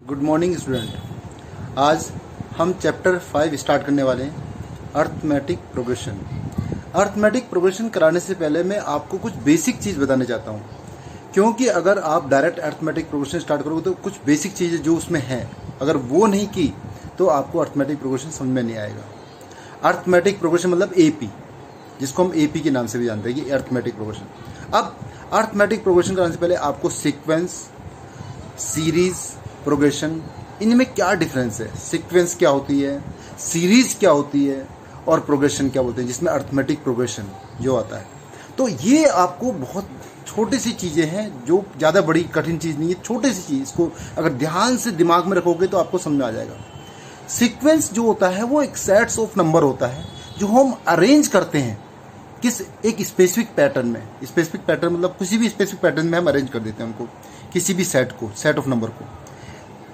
Good morning student. आज हम chapter 5 start करने वाले हैं, अर्थमेटिक प्रोग्रेशन। अर्थमेटिक प्रोग्रेशन कराने से पहले मैं आपको कुछ बेसिक चीज़ बताना चाहता हूँ, क्योंकि अगर आप डायरेक्ट अर्थमेटिक प्रोग्रेशन स्टार्ट करोगे तो कुछ बेसिक चीज़ें जो उसमें हैं, अगर वो नहीं की तो आपको अर्थमेटिक प्रोग्रेशन समझ में नहीं आएगा। अर्थमेटिक प्रोग्रेशन मतलब एपी, जिसको हम एपी के नाम से भी जानते हैं कि अर्थमेटिक प्रोग्रेशन। अब अर्थमेटिक प्रोग्रेशन कराने से पहले आपको सीक्वेंस, सीरीज, प्रोग्रेशन, इनमें क्या डिफरेंस है, सीक्वेंस क्या होती है, सीरीज क्या होती है और प्रोग्रेशन क्या बोलते हैं, जिसमें अर्थमेटिक प्रोग्रेशन जो आता है। तो ये आपको बहुत छोटी सी चीज़ें हैं, जो ज़्यादा बड़ी कठिन चीज़ नहीं है, छोटी सी चीज़, इसको अगर ध्यान से दिमाग में रखोगे तो आपको समझ में आ जाएगा। सीक्वेंस जो होता है वो एक सेट्स ऑफ नंबर होता है जो हम अरेंज करते हैं किस एक स्पेसिफिक पैटर्न में। स्पेसिफिक पैटर्न मतलब किसी भी स्पेसिफिक पैटर्न में हम अरेंज कर देते हैं उनको, किसी भी सेट को, सेट ऑफ नंबर को।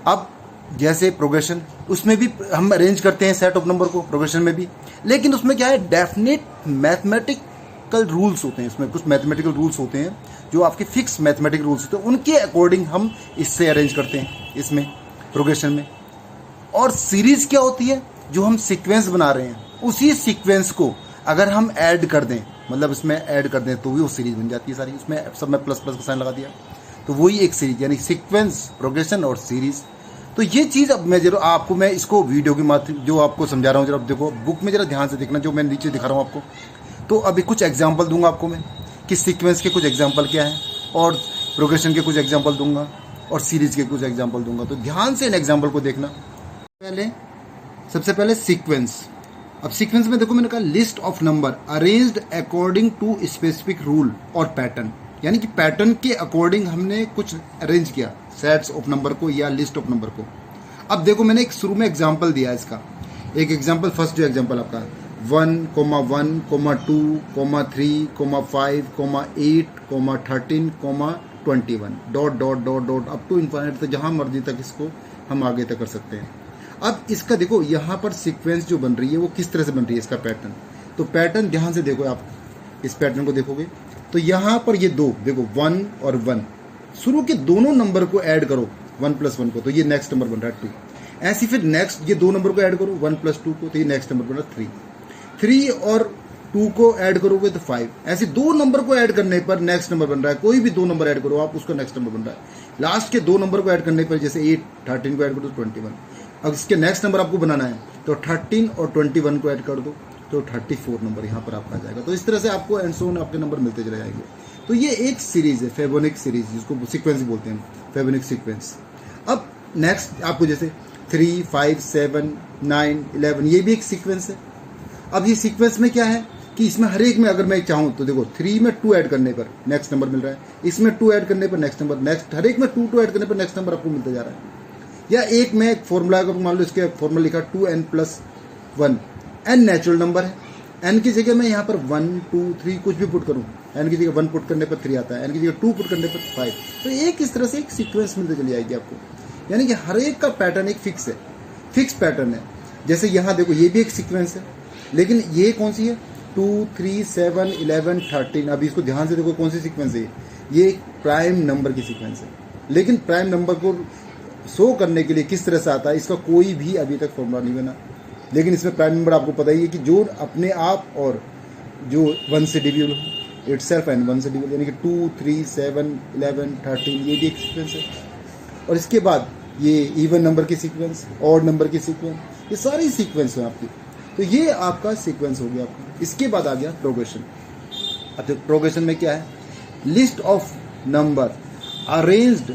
अब जैसे प्रोग्रेशन, उसमें भी हम अरेंज करते हैं सेट ऑफ नंबर को, प्रोग्रेशन में भी, लेकिन उसमें क्या है, डेफिनेट मैथमेटिकल रूल्स होते हैं। इसमें कुछ मैथमेटिकल रूल्स होते हैं जो आपके फिक्स मैथमेटिकल रूल्स होते हैं, उनके अकॉर्डिंग हम इससे अरेंज करते हैं इसमें प्रोग्रेशन में। और सीरीज क्या होती है, जो हम सीक्वेंस बना रहे हैं उसी सीक्वेंस को अगर हम ऐड कर दें, मतलब इसमें ऐड कर दें, तो भी वो सीरीज बन जाती है सारी। उसमें सब में प्लस प्लस का साइन लगा दिया तो वही एक सीरीज, यानी सीक्वेंस, प्रोग्रेशन और सीरीज। तो ये चीज़ अब मैं जरूर आपको, मैं इसको वीडियो के माध्यम जो आपको समझा रहा हूँ, जरा देखो बुक में, जरा ध्यान से देखना जो मैं नीचे दिखा रहा हूँ आपको। तो अभी कुछ एग्जाम्पल दूंगा आपको मैं कि सीक्वेंस के कुछ एग्जाम्पल क्या हैं, और प्रोग्रेशन के कुछ एग्जाम्पल दूंगा, और सीरीज के कुछ एग्जाम्पल दूंगा। तो ध्यान से इन एग्जाम्पल को देखना। सबसे पहले सीक्वेंस। अब सीक्वेंस में देखो, मैंने कहा list of number arranged according to specific rule और पैटर्न, यानी कि पैटर्न के अकॉर्डिंग हमने कुछ अरेंज किया सेट्स ऑफ नंबर को या लिस्ट ऑफ नंबर को। अब देखो, मैंने एक शुरू में एग्जांपल दिया इसका, एक एग्जांपल, फर्स्ट जो एग्जांपल आपका 1, 1, 2, 3, 5, 8, 13, 21 dot dot dot dot up to infinite, तो जहां मर्जी तक इसको हम आगे तक कर सकते हैं। अब इसका देखो यहाँ पर सीक्वेंस जो बन रही है वो किस तरह से बन रही है, इसका पैटर्न। तो पैटर्न ध्यान से देखो, आप इस पैटर्न को देखोगे तो यहाँ पर ये दो देखो 1 और 1, शुरू के दोनों नंबर को ऐड करो 1 + 1 को, तो ये नेक्स्ट नंबर बन रहा है 2। ऐसे फिर नेक्स्ट ये दो नंबर को ऐड करो 1 + 2 को, तो ये नेक्स्ट नंबर बन रहा है 3। 3 और 2 को ऐड करोगे तो 5। ऐसे दो नंबर को ऐड करने पर नेक्स्ट नंबर बन रहा है, कोई भी दो नंबर ऐड करो आप, उसका नेक्स्ट नंबर बन रहा है। लास्ट के दो नंबर को ऐड करने पर, जैसे 8, 13 को ऐड करो तो 21। अब इसके नेक्स्ट नंबर आपको बनाना है तो 13 और 21 को ऐड कर दो तो 34 नंबर यहाँ पर आपका आ जाएगा। तो इस तरह से आपको एंड सो ऑन आपके नंबर मिलते चले जाएंगे। तो ये एक सीरीज है, फेबोनिक सीरीज, जिसको सीक्वेंस बोलते हैं, फेबोनिक सीक्वेंस। अब नेक्स्ट आपको जैसे 3, 5, 7, 9, 11, ये भी एक सीक्वेंस है। अब ये सीक्वेंस में क्या है कि इसमें हर एक में अगर मैं चाहूँ तो देखो 3 में 2 ऐड करने पर नेक्स्ट नंबर मिल रहा है, इसमें 2 ऐड करने पर नेक्स्ट नंबर, नेक्स्ट हर एक में 2 ऐड करने पर नेक्स्ट नंबर आपको मिलता जा रहा है। या एक में एक फॉर्मूला, अगर मान लो इसके फॉर्मूला लिखा 2n + 1, n नेचुरल नंबर है, n की जगह मैं यहाँ पर 1, 2, 3 कुछ भी पुट करूँ, n की जगह 1 पुट करने पर 3 आता है, n की जगह 2 पुट करने पर 5। तो एक इस तरह से एक सीक्वेंस मिलते चली जाएगी आपको, यानी कि हर एक का पैटर्न एक फिक्स है, फिक्स पैटर्न है। जैसे यहाँ देखो, ये भी एक सीक्वेंस है, लेकिन ये कौन सी है, 2, 3, 7, 11, 13। अभी इसको ध्यान से देखो, कौन सी सीक्वेंस है ये एक प्राइम नंबर की सीक्वेंस है। लेकिन प्राइम नंबर को शो करने के लिए किस तरह से आता है, इसका कोई भी अभी तक फॉर्मूला नहीं बना। लेकिन इसमें प्राइम नंबर आपको पता ही है कि जो अपने आप और जो 1 से डिविजिबल हो, इटसेल्फ एंड 1 से डिविजिबल, यानी कि 2, 3, 7, 11, 13, ये भी एक सीक्वेंस है। और इसके बाद ये इवन नंबर की सीक्वेंस, ऑड नंबर की सीक्वेंस, ये सारी सीक्वेंस है आपकी। तो ये आपका सीक्वेंस हो गया आपका। इसके बाद आ गया प्रोग्रेशन। अब प्रोग्रेशन में क्या है, list of number arranged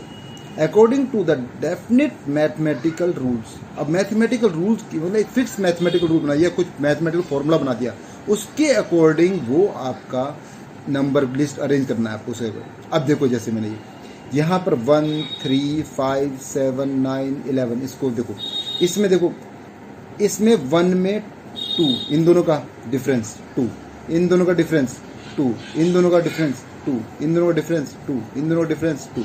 according to the definite mathematical rules. अब मैथमेटिकल रूल्स की मतलब एक फिक्स मैथमेटिकल रूल बना दिया, कुछ मैथमेटिकल फॉर्मूला बना दिया, उसके अकॉर्डिंग वो आपका नंबर लिस्ट अरेंज करना है आपको उसे। अब देखो, जैसे मैंने यहाँ पर 1, 3, 5, 7, 9, 11, इसको देखो, इसमें देखो, इसमें 1 में 2, इन दोनों का डिफरेंस 2, इन दोनों का डिफरेंस 2, इन दोनों का डिफरेंस 2, इन दोनों का डिफरेंस 2, इन दोनों का डिफरेंस 2।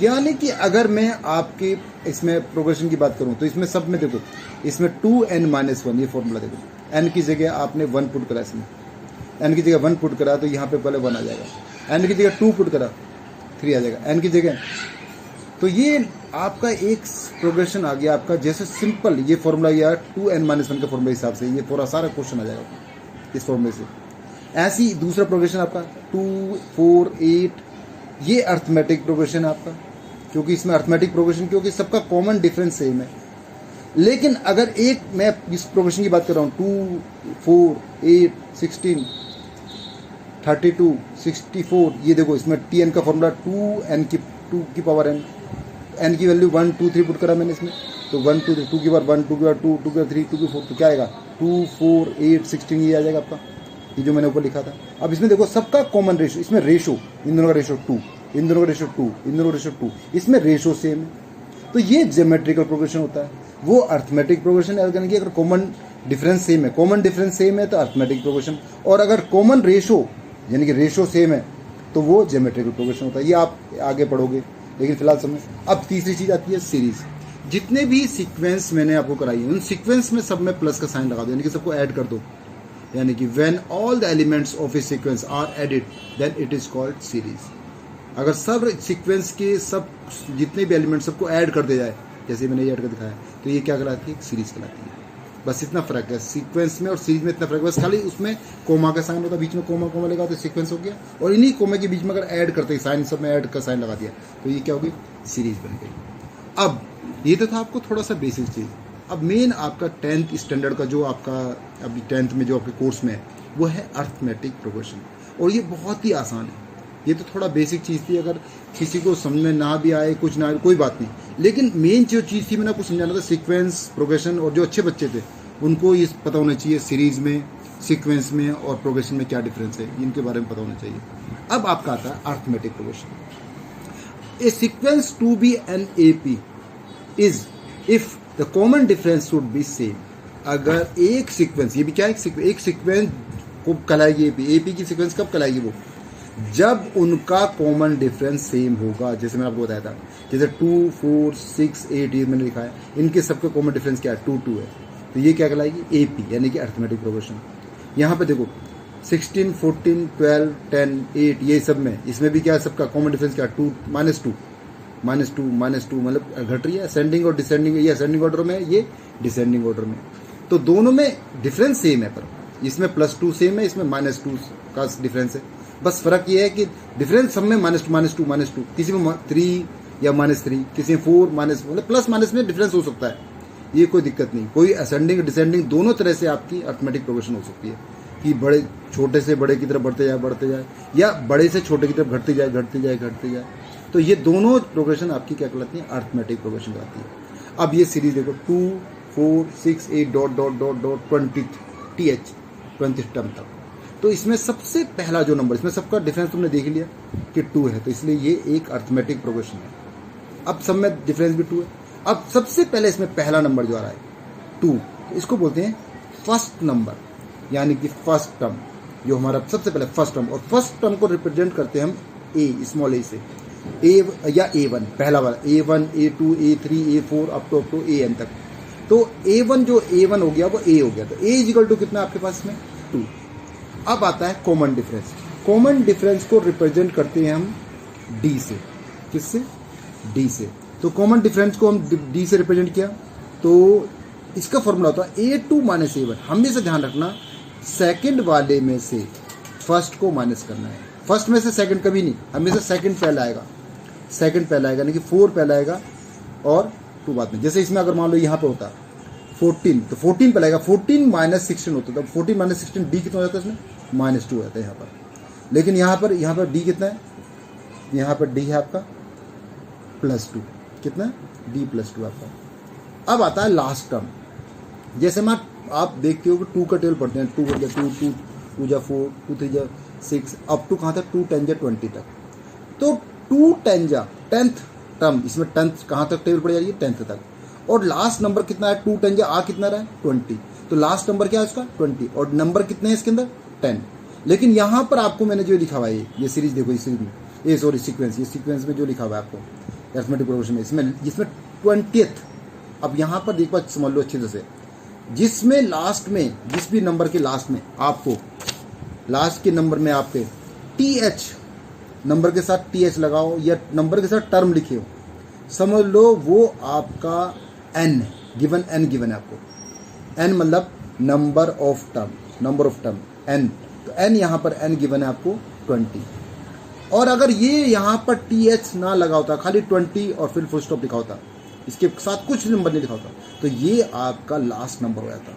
यानी कि अगर मैं आपके इसमें प्रोग्रेशन की बात करूं तो इसमें सब में देखो, इसमें 2n - 1, ये फॉर्मूला देखो, n की जगह आपने 1 पुट करा, इसमें n की जगह 1 पुट करा तो यहाँ पे पहले 1 आ जाएगा, n की जगह 2 पुट करा 3 आ जाएगा, n की जगह। तो ये आपका एक प्रोग्रेशन आ गया आपका, जैसे सिंपल ये फॉर्मूला या 2n-1 का फॉर्मूला हिसाब से ये पूरा सारा क्वेश्चन आ जाएगा इस फॉर्मूले से। ऐसे ही दूसरा प्रोग्रेशन आपका 2, 4, 8, ये अर्थमेटिक प्रोग्रेशन है आपका, क्योंकि इसमें अर्थमेटिक प्रोग्रेशन क्योंकि सबका कॉमन डिफरेंस सेम है। लेकिन अगर एक मैं इस प्रोग्रेशन की बात कर रहा हूँ 2, 4, 8, 16, 32, 64, ये देखो इसमें tn का फॉर्मूला 2 की पावर n, n की वैल्यू 1, 2, 3 पुट करा मैंने इसमें, तो 1, 2, 3, 2 की पावर 1, 2 की पावर 2, 2 की पावर 3, 2 की 4, तो क्या आएगा 2, 4, 8, 16, ये आ जाएगा आपका, ये जो मैंने ऊपर लिखा था। अब इसमें देखो सबका कॉमन रेशो, इसमें रेशो इन दोनों का रेशो 2, इन दोनों का रेशो 2, इन दोनों का रेशो 2, इसमें रेशो सेम है, तो ये ज्योमेट्रिकल प्रोग्रेशन होता है। वो अर्थमेटिक प्रोग्रेशन है, अगर कॉमन डिफरेंस सेम है, कॉमन डिफरेंस सेम है तो अर्थमेटिक प्रोग्रेशन, और अगर कॉमन रेशो यानी कि रेशो सेम है तो वो ज्योमेट्रिकल प्रोग्रेशन होता है। ये आप आगे पढ़ोगे, लेकिन फिलहाल समझ। अब तीसरी चीज़ आती है सीरीज। जितने भी सीक्वेंस मैंने आपको कराई है उन सीक्वेंस में सब में प्लस का साइन लगा दो, यानी कि सबको ऐड कर दो, यानी कि when all the elements of a sequence are added then it is called series. अगर सब सीक्वेंस के सब जितने भी एलिमेंट सबको ऐड कर दिया जाए, जैसे मैंने ये ऐड कर दिखाया, तो ये क्या कहलाती है, सीरीज कहलाती है। बस इतना फर्क है सीक्वेंस में और सीरीज में, इतना फर्क है, बस खाली उसमें कोमा का साइन होता है, बीच में कोमा लगा तो सीक्वेंस हो गया, और इन्हीं कोमे के बीच में अगर ऐड करते साइन, सब में ऐड का साइन लगा दिया तो ये क्या होगी, सीरीज बन गई। अब ये तो था आपको थोड़ा सा बेसिक चीज़। अब मेन आपका 10th स्टैंडर्ड का जो आपका अभी 10th में जो आपके कोर्स में है वो है अर्थमेटिक प्रोग्रेशन, और ये बहुत ही आसान है। ये तो थोड़ा बेसिक चीज़ थी, अगर किसी को समझ में ना भी आए कुछ ना आए कोई बात नहीं, लेकिन मेन जो चीज़ थी मैंने आपको समझाना था सीक्वेंस प्रोग्रेशन, और जो अच्छे बच्चे थे उनको ये पता होना चाहिए सीरीज में, सीक्वेंस में और प्रोग्रेशन में क्या डिफरेंस है, इनके बारे में पता होना चाहिए। अब आपका आता है arithmetic progression. A sequence to be an AP is if the common difference should be same. अगर एक सीक्वेंस, ये भी क्या है, एक सीक्वेंस को कहलाएगी AP की सीक्वेंस कब कहलाएगी, वो जब उनका कॉमन डिफरेंस सेम होगा। जैसे मैंने आपको बताया था, जैसे 2, 4, 6, 8 ये मैंने लिखा है, इनके सबके कॉमन डिफरेंस क्या है, 2, 2 है, तो ये क्या कहलाएगी, AP यानी कि अर्थमेटिक प्रोग्रेशन। यहाँ पे देखो 16, 14, 12, 10, 8 ये सब में, इसमें भी क्या है, सबका कॉमन डिफरेंस क्या है, 2, -2 मतलब घट रही है, असेंडिंग और डिसेंडिंग, ये असेंडिंग ऑर्डर में, ये डिसेंडिंग ऑर्डर में, तो दोनों में डिफरेंस सेम है, पर इसमें +2 सेम है, इसमें -2 का डिफरेंस है। बस फर्क ये है कि डिफरेंस सब में -2, किसी में 3 या -3, किसी में 4 मतलब प्लस माइनस में डिफरेंस हो सकता है, ये कोई दिक्कत नहीं। कोई असेंडिंग डिसेंडिंग दोनों तरह से आपकी अर्थमेटिक प्रोग्रेशन हो सकती है, कि बड़े छोटे से बड़े की तरफ बढ़ते जाए, या बड़े से छोटे की तरफ घटते जाए। तो ये दोनों प्रोग्रेशन आपकी क्या कहलाती है, अर्थमेटिक प्रोग्रेशन कहलाती है। अब ये सीरीज देखो 2, 4, 6, 8 ... 20 टर्म तक, तो इसमें सबसे पहला जो नंबर, इसमें सबका डिफरेंस तुमने देख लिया कि 2 है, तो इसलिए ये एक अर्थमेटिक प्रोग्रेशन है। अब सब में डिफरेंस भी 2 है। अब सबसे पहले इसमें पहला नंबर जो आ रहा है 2, तो इसको बोलते हैं फर्स्ट नंबर, यानी कि फर्स्ट टर्म, जो हमारा सबसे पहले फर्स्ट टर्म, और फर्स्ट टर्म को रिप्रेजेंट करते हैं हम A, स्मॉल a से, A या A1 पहला वाला, A1, A2, A3, A4 up to AN तक। तो A1 जो A1 हो गया वो A हो गया, तो A इजिकल टू कितना आपके पास में 2। अब आता है कॉमन डिफरेंस। कॉमन डिफरेंस को रिप्रेजेंट करते हैं हम D से, किससे, D से। तो कॉमन डिफरेंस को हम D से रिप्रेजेंट किया, तो इसका फॉर्मूला होता है A2 - A1। हमेशा ध्यान रखना, सेकंड वाले में से फर्स्ट को माइनस करना है, फर्स्ट में से सेकंड कभी नहीं, हमेशा सेकंड पहला आएगा, यानी कि 4 पहला आएगा और 2 बाद में। जैसे इसमें अगर मान लो यहाँ पे होता 14, तो 14 पहला आएगा, 14 - 16 होता, तो 14 - 16 D कितना हो जाता है, इसमें -2 हो जाता है यहाँ पर। लेकिन यहाँ पर D कितना है, यहाँ पर D है आपका +2, कितना है, D +2 आपका। अब आता है लास्ट टर्म। जैसे मैं आप देखते हो कि 2 का टेबल पढ़ते हैं, 2 4, 2 जा 4, 2 3 जा 6, अप टू कहाँ तक, 2 10 जा 20 तक। तो 2 10 जा 10th टर्म, इसमें 10th कहाँ तक टेबल पड़ जा रही है, 10th तक। और लास्ट नंबर कितना है, 2 10 जा आ कितना रहा है, 20। तो लास्ट नंबर क्या है इसका, 20, और नंबर कितने हैं इसके अंदर, 10। लेकिन यहाँ पर आपको मैंने जो लिखा हुआ है, ये सीरीज देखो, इस सीरीज में, ये सॉरी सीक्वेंस, ये सीक्वेंस में जो लिखा हुआ है आपको अरिथमेटिक प्रोग्रेशन में, इसमें 20th। अब यहाँ पर एक बात समझ लो अच्छे से, जिसमें लास्ट में, जिस भी नंबर के लास्ट में आपको, लास्ट के नंबर में आपके TH, नंबर के साथ TH लगाओ या नंबर के साथ टर्म लिखे हो, समझ लो वो आपका n गिवन है आपको। n मतलब नंबर ऑफ टर्म n, तो n यहाँ पर n गिवन है आपको 20। और अगर ये यहाँ पर th ना लगा होता, खाली 20 और फिर फुल स्टॉप लिखा होता, इसके साथ कुछ नंबर नहीं लिखा होता, तो ये आपका लास्ट नंबर हो जाता।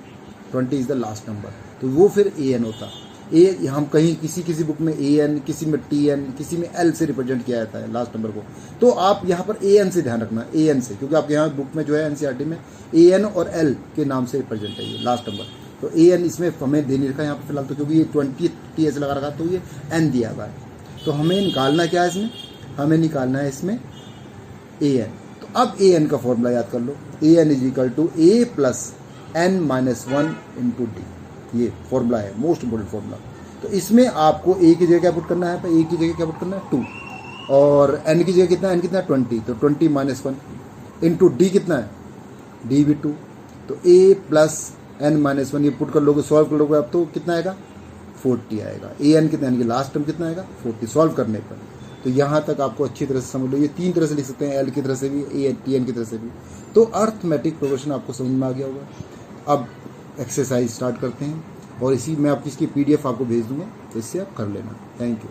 20 इज द लास्ट नंबर, तो वो फिर an होता। ए हम कहीं किसी बुक में an, किसी में tn, किसी में l से रिप्रेजेंट किया जाता है लास्ट नंबर को। तो आप यहाँ पर an से ध्यान रखना, an से, क्योंकि आपके यहाँ बुक में जो है एनसीईआरटी में an और l के नाम से रिप्रेजेंट है ये लास्ट नंबर। तो an इसमें हमें दे नहीं रखा यहाँ पर फिलहाल, तो क्योंकि ये 20 ts लगा रखा, तो ये n दिया हुआ है। तो हमें निकालना क्या है इसमें, हमें निकालना है इसमें an। तो अब an का फॉर्मूला याद कर लो, an is equal to a plus n minus 1 into D. ये फॉर्मूला है, मोस्ट इंपोर्टेंट फॉर्मूला। तो इसमें आपको a की जगह क्या पुट करना है, a की जगह क्या पुट करना है 2, और n की जगह कितना है, n कितना है 20, तो 20 माइनस 1 इंटू डी कितना है, डी भी 2। तो a प्लस n माइनस 1 ये पुट कर लोगे, सॉल्व कर लोगे आप, तो कितना आएगा 40 आएगा। an कितना, यानी कि लास्ट टर्म कितना आएगा 40 सॉल्व करने पर। तो यहाँ तक आपको अच्छी तरह से समझ लो, ये 3 तरह से लिख सकते हैं, l की तरह से भी, tn की तरह से भी। तो अर्थमेटिक प्रोग्रेशन आपको समझ में आ गया होगा। अब एक्सरसाइज स्टार्ट करते हैं, और इसी मैं आपकी इसकी PDF आपको भेज दूंगा, तो इससे आप कर लेना। Thank you.